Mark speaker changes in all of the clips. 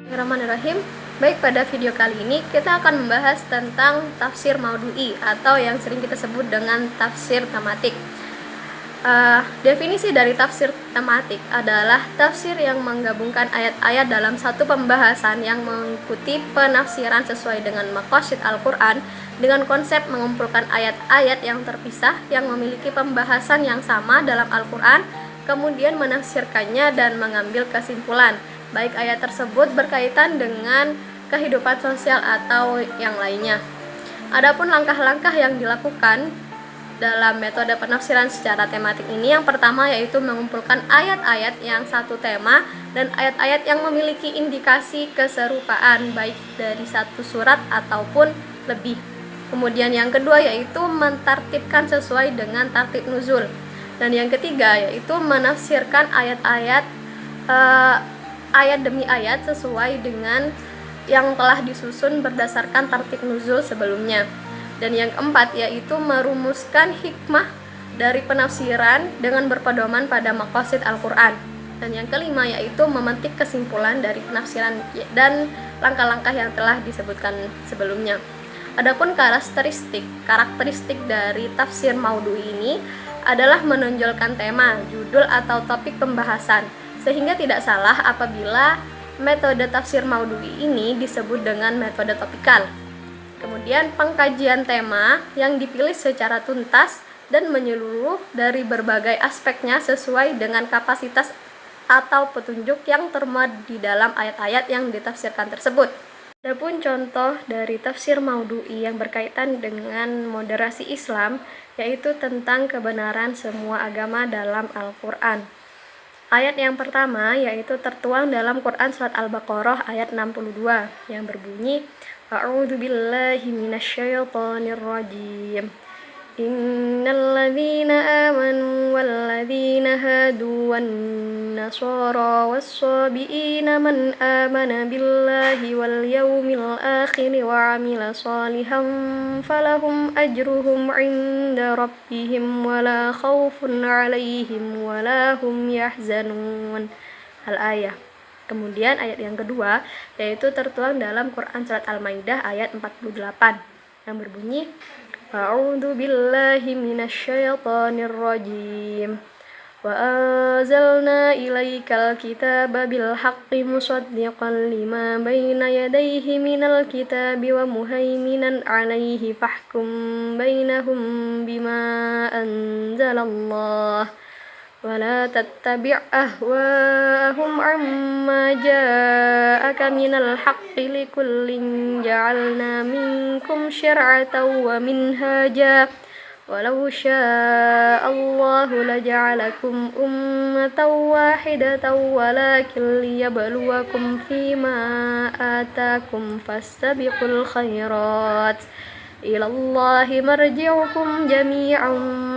Speaker 1: Bismillahirrahmanirrahim. Baik, pada video kali ini kita akan membahas tentang tafsir maudhu'i atau yang sering kita sebut dengan tafsir tematik. Definisi dari tafsir tematik adalah tafsir yang menggabungkan ayat-ayat dalam satu pembahasan yang mengikuti penafsiran sesuai dengan maqasid Al-Quran dengan konsep mengumpulkan ayat-ayat yang terpisah yang memiliki pembahasan yang sama dalam Al-Quran, kemudian menafsirkannya dan mengambil kesimpulan, baik ayat tersebut berkaitan dengan kehidupan sosial atau yang lainnya. Adapun langkah-langkah yang dilakukan dalam metode penafsiran secara tematik ini, yang pertama yaitu mengumpulkan ayat-ayat yang satu tema dan ayat-ayat yang memiliki indikasi keserupaan baik dari satu surat ataupun lebih. Kemudian yang kedua yaitu mentartibkan sesuai dengan tartib nuzul. Dan yang ketiga yaitu menafsirkan ayat-ayat ayat demi ayat sesuai dengan yang telah disusun berdasarkan tartib nuzul sebelumnya. Dan yang keempat yaitu merumuskan hikmah dari penafsiran dengan berpedoman pada maqasid Al-Quran. Dan yang kelima yaitu memetik kesimpulan dari penafsiran dan langkah-langkah yang telah disebutkan sebelumnya. Adapun karakteristik dari tafsir maudhu'i ini adalah menonjolkan tema, judul atau topik pembahasan, sehingga tidak salah apabila metode tafsir maudhu'i ini disebut dengan metode topikal. Kemudian pengkajian tema yang dipilih secara tuntas dan menyeluruh dari berbagai aspeknya sesuai dengan kapasitas atau petunjuk yang termuat di dalam ayat-ayat yang ditafsirkan tersebut. Adapun contoh dari tafsir maudhu'i yang berkaitan dengan moderasi Islam yaitu tentang kebenaran semua agama dalam Al-Quran. Ayat yang pertama yaitu tertuang dalam Quran surat Al-Baqarah ayat 62 yang berbunyi, A'udzu billahi minasyaitonir rajim. Innal ladzina amanu wal ladzina hadu wan nasara was-sabiina man amana billahi wal yawmil akhir wa 'amila shalihan falahum ajruhum 'inda rabbihim wala khaufun 'alaihim wala hum yahzanun. Al-ayah. Kemudian ayat yang kedua yaitu tertuang dalam Quran surat Al-Maidah ayat 48 yang berbunyi, A'udzu billahi minasyaitonir rajim. Wa anzalna ilaikal kitaba bil haqqi musaddiqan lima baina yadayhi minal kitabi wa muhaiminan 'alaihi fahkum bainahum bima anzalallah. ولا تتبع أهواءهم عما جاءك من الحق لكل جعلنا منكم شرعة ومنهاجا ولو شاء الله لجعلكم أمة واحدة ولكن ليبلوكم فيما آتاكم فاستبقوا الخيرات ilallahi marji'ukum jami'an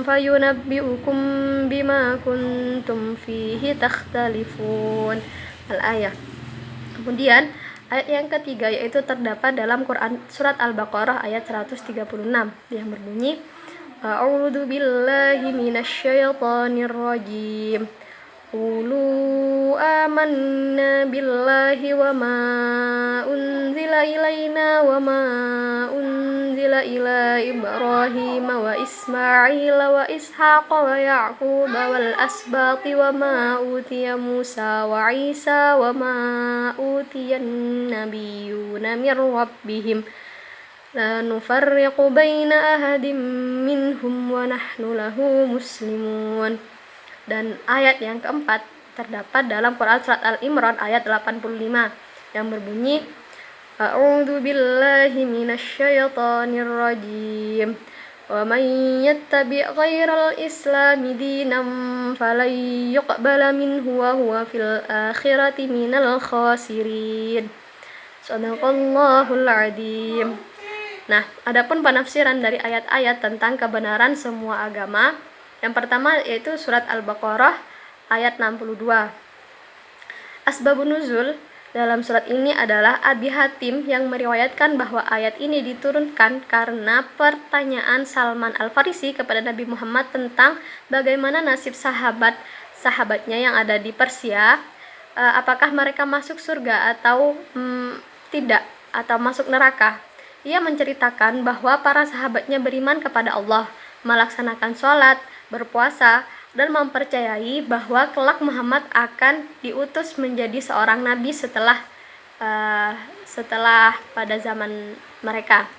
Speaker 1: fayunabbi'ukum bima kuntum fihi takhtalifun. Al-ayah. Kemudian ayat yang ketiga yaitu terdapat dalam Quran surat Al-Baqarah ayat 136 yang berbunyi, A'udzu billahi minasyaitonir rajim. Qulu amanna billahi wa ma unzila ilaina wa ma unzila ila Ibrahim wa Ismail wa Ishaq wa Ya'qub wal asbati wa ma utiya Musa wa Isa wa ma utiyan nabiyyuna min rabbihim la nufarriqu baina ahadin minhum wa nahnu lahu muslimun. Dan ayat yang keempat terdapat dalam Quran surat Al-Imran ayat 85 yang berbunyi, A'udzu billahi minasyaitonir rajim. Wa man yattabi' ghairal islami dinan falan yuqbala minhu wa huwa fil akhirati minal khasirin. Shadaqallahul adzim. Nah, adapun penafsiran dari ayat-ayat tentang kebenaran semua agama, yang pertama yaitu surat Al-Baqarah ayat 62. Asbabun nuzul dalam surat ini adalah Abi Hatim yang meriwayatkan bahwa ayat ini diturunkan karena pertanyaan Salman Al-Farisi kepada Nabi Muhammad tentang bagaimana nasib sahabatnya yang ada di Persia apakah mereka masuk surga atau tidak, atau masuk neraka. Ia menceritakan bahwa para sahabatnya beriman kepada Allah, melaksanakan sholat, berpuasa, dan mempercayai bahwa kelak Muhammad akan diutus menjadi seorang nabi setelah pada zaman mereka.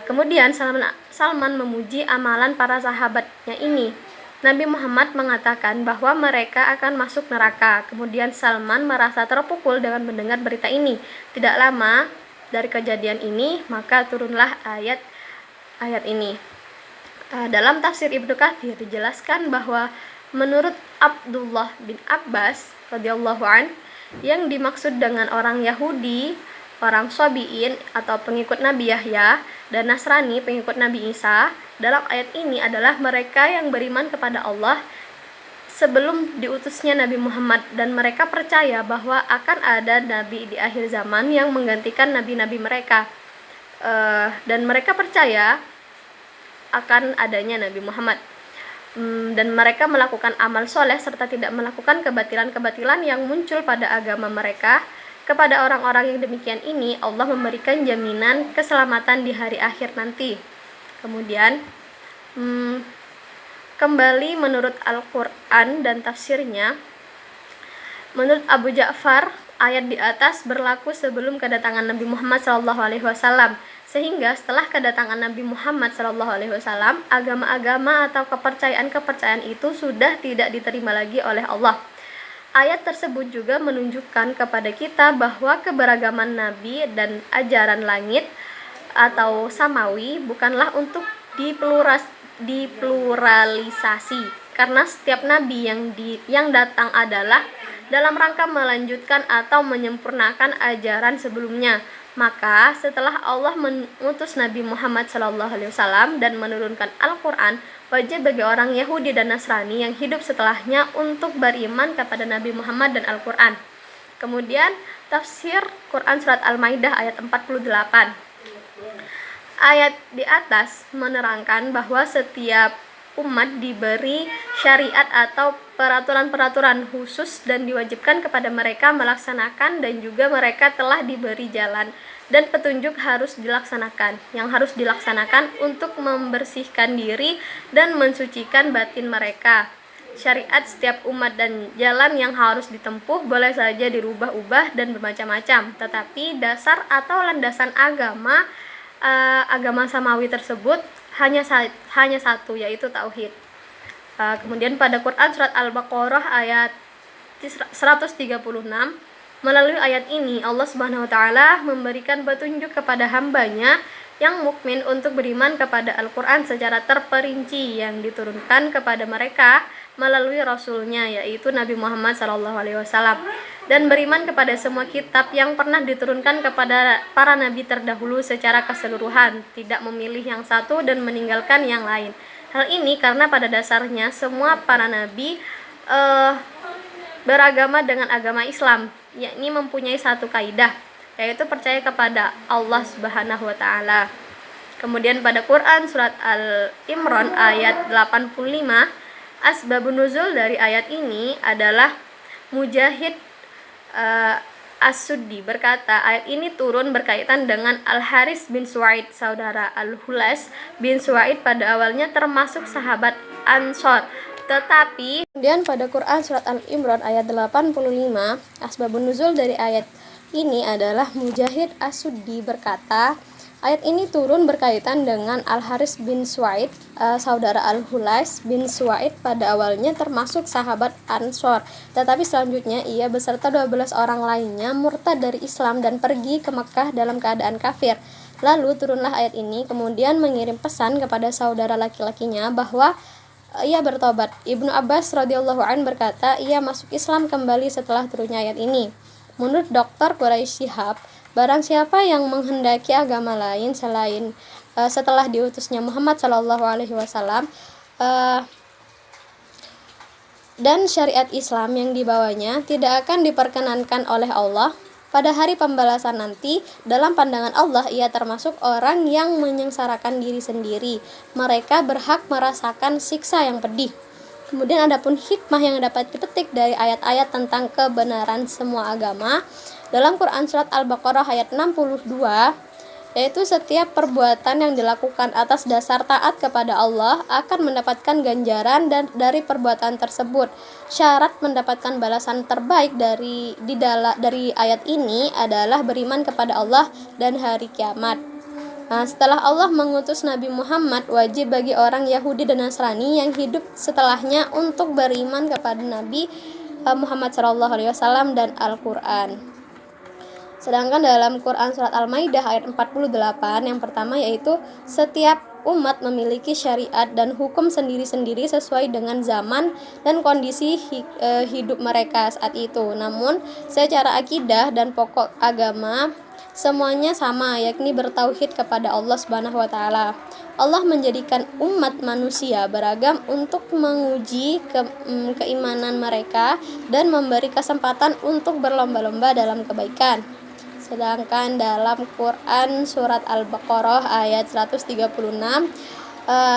Speaker 1: Kemudian Salman memuji amalan para sahabatnya ini. Nabi Muhammad mengatakan bahwa mereka akan masuk neraka. Kemudian Salman merasa terpukul dengan mendengar berita ini. Tidak lama dari kejadian ini, maka turunlah ayat ini. Dalam tafsir Ibnu Katsir dijelaskan bahwa menurut Abdullah bin Abbas radhiyallahu an, yang dimaksud dengan orang Yahudi, orang Sabi'in atau pengikut Nabi Yahya, dan Nasrani pengikut Nabi Isa dalam ayat ini adalah mereka yang beriman kepada Allah sebelum diutusnya Nabi Muhammad, dan mereka percaya bahwa akan ada nabi di akhir zaman yang menggantikan nabi-nabi mereka, dan mereka percaya akan adanya Nabi Muhammad, dan mereka melakukan amal soleh serta tidak melakukan kebatilan-kebatilan yang muncul pada agama mereka. Kepada orang-orang yang demikian ini Allah memberikan jaminan keselamatan di hari akhir nanti. Kemudian kembali menurut Al-Quran dan tafsirnya, menurut Abu Ja'far, ayat di atas berlaku sebelum kedatangan Nabi Muhammad SAW, sehingga setelah kedatangan Nabi Muhammad SAW, agama-agama atau kepercayaan-kepercayaan itu sudah tidak diterima lagi oleh Allah. Ayat tersebut juga menunjukkan kepada kita bahwa keberagaman nabi dan ajaran langit atau samawi bukanlah untuk dipluralisasi, karena setiap nabi yang datang adalah dalam rangka melanjutkan atau menyempurnakan ajaran sebelumnya. Maka setelah Allah mengutus Nabi Muhammad SAW dan menurunkan Al-Quran, wajib bagi orang Yahudi dan Nasrani yang hidup setelahnya untuk beriman kepada Nabi Muhammad dan Al-Quran. Kemudian tafsir Quran surat Al-Maidah ayat 48. Ayat di atas menerangkan bahwa setiap umat diberi syariat atau peraturan-peraturan khusus dan diwajibkan kepada mereka melaksanakan, dan juga mereka telah diberi jalan dan petunjuk yang harus dilaksanakan untuk membersihkan diri dan mensucikan batin mereka. Syariat setiap umat dan jalan yang harus ditempuh boleh saja dirubah-ubah dan bermacam-macam, tetapi dasar atau landasan agama samawi tersebut hanya satu, yaitu tauhid. Kemudian pada Quran surat Al-Baqarah ayat 136, melalui ayat ini Allah Subhanahu wa taala memberikan petunjuk kepada hambanya yang mukmin untuk beriman kepada Al-Quran secara terperinci yang diturunkan kepada mereka melalui Rasulnya, yaitu Nabi Muhammad SAW, dan beriman kepada semua kitab yang pernah diturunkan kepada para nabi terdahulu secara keseluruhan, tidak memilih yang satu dan meninggalkan yang lain. Hal ini karena pada dasarnya semua para nabi beragama dengan agama Islam, yakni mempunyai satu kaidah, yaitu percaya kepada Allah Subhanahu wa taala. Kemudian pada Quran surat Al-Imran ayat 85, asbabun nuzul dari ayat ini adalah Mujahid As-Suddi berkata, ayat ini turun berkaitan dengan Al-Haris bin Suwaid, saudara Al-Hulas bin Suwaid pada awalnya termasuk sahabat Ansor. Tetapi kemudian pada Quran surat Al-Imran ayat 85, asbabun nuzul dari ayat ini adalah Mujahid As-Suddi berkata, ayat ini turun berkaitan dengan Al-Haris bin Suwaid, saudara Al-Hulais bin Suwaid pada awalnya termasuk sahabat Ansor, tetapi selanjutnya ia beserta 12 orang lainnya murtad dari Islam dan pergi ke Mekah dalam keadaan kafir. Lalu turunlah ayat ini kemudian mengirim pesan kepada saudara laki-lakinya bahwa ia bertobat. Ibnu Abbas radhiyallahu an berkata, ia masuk Islam kembali setelah turunnya ayat ini. Menurut Dr. Quraisy Shihab, barang siapa yang menghendaki agama lain selain setelah diutusnya Muhammad SAW dan syariat Islam yang dibawanya tidak akan diperkenankan oleh Allah pada hari pembalasan nanti. Dalam pandangan Allah, ia termasuk orang yang menyengsarakan diri sendiri. Mereka berhak merasakan siksa yang pedih. Kemudian adapun hikmah yang dapat dipetik dari ayat-ayat tentang kebenaran semua agama dalam Quran surat Al-Baqarah ayat 62, yaitu setiap perbuatan yang dilakukan atas dasar taat kepada Allah akan mendapatkan ganjaran dan dari perbuatan tersebut. Syarat mendapatkan balasan terbaik dari ayat ini adalah beriman kepada Allah dan hari kiamat. Nah, setelah Allah mengutus Nabi Muhammad, wajib bagi orang Yahudi dan Nasrani yang hidup setelahnya untuk beriman kepada Nabi Muhammad SAW dan Al-Quran. Sedangkan dalam Quran surat Al-Maidah ayat 48 yang pertama yaitu setiap umat memiliki syariat dan hukum sendiri-sendiri sesuai dengan zaman dan kondisi hidup mereka saat itu. Namun secara akidah dan pokok agama semuanya sama, yakni bertauhid kepada Allah Subhanahu wa taala. Allah menjadikan umat manusia beragam untuk menguji keimanan mereka dan memberi kesempatan untuk berlomba-lomba dalam kebaikan. Sedangkan dalam Quran surat Al-Baqarah ayat 136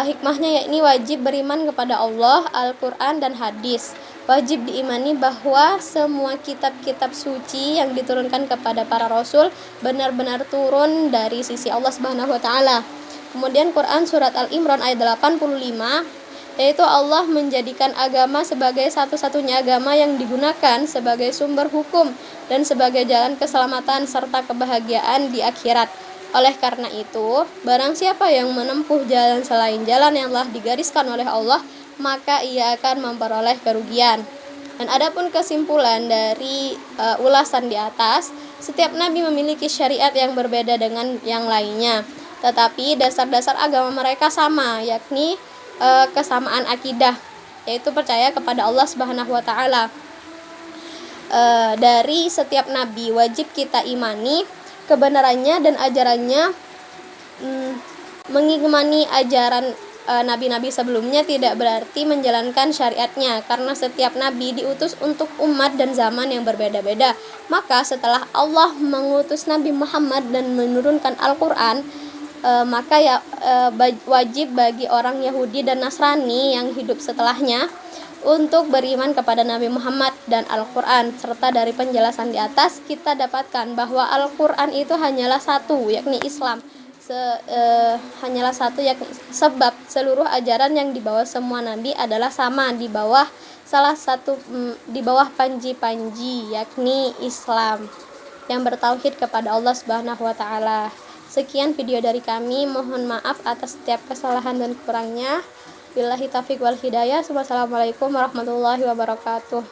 Speaker 1: hikmahnya yakni wajib beriman kepada Allah, Al-Quran dan hadis. Wajib diimani bahwa semua kitab-kitab suci yang diturunkan kepada para rasul benar-benar turun dari sisi Allah Subhanahu wa taala. Kemudian Quran surat Al-Imran ayat 85 yaitu Allah menjadikan agama sebagai satu-satunya agama yang digunakan sebagai sumber hukum dan sebagai jalan keselamatan serta kebahagiaan di akhirat. Oleh karena itu, barang siapa yang menempuh jalan selain jalan yang telah digariskan oleh Allah, maka ia akan memperoleh kerugian. Dan adapun kesimpulan dari ulasan di atas, setiap nabi memiliki syariat yang berbeda dengan yang lainnya, tetapi dasar-dasar agama mereka sama, yakni kesamaan akidah, yaitu percaya kepada Allah Subhanahu wa taala. Dari setiap nabi wajib kita imani kebenarannya dan ajarannya. Mengimani ajaran nabi-nabi sebelumnya tidak berarti menjalankan syariatnya, karena setiap nabi diutus untuk umat dan zaman yang berbeda-beda. Maka setelah Allah mengutus Nabi Muhammad dan menurunkan Al-Quran, maka wajib bagi orang Yahudi dan Nasrani yang hidup setelahnya untuk beriman kepada Nabi Muhammad dan Al-Quran. Serta dari penjelasan di atas kita dapatkan bahwa Al-Quran itu hanyalah satu, yakni Islam. Hanyalah satu, yakni sebab seluruh ajaran yang dibawa semua nabi adalah sama di bawah panji-panji, yakni Islam yang bertauhid kepada Allah Subhanahu wa taala. Sekian video dari kami, mohon maaf atas setiap kesalahan dan kurangnya. Billahi taufiq wal hidayah. Wassalamualaikum warahmatullahi wabarakatuh.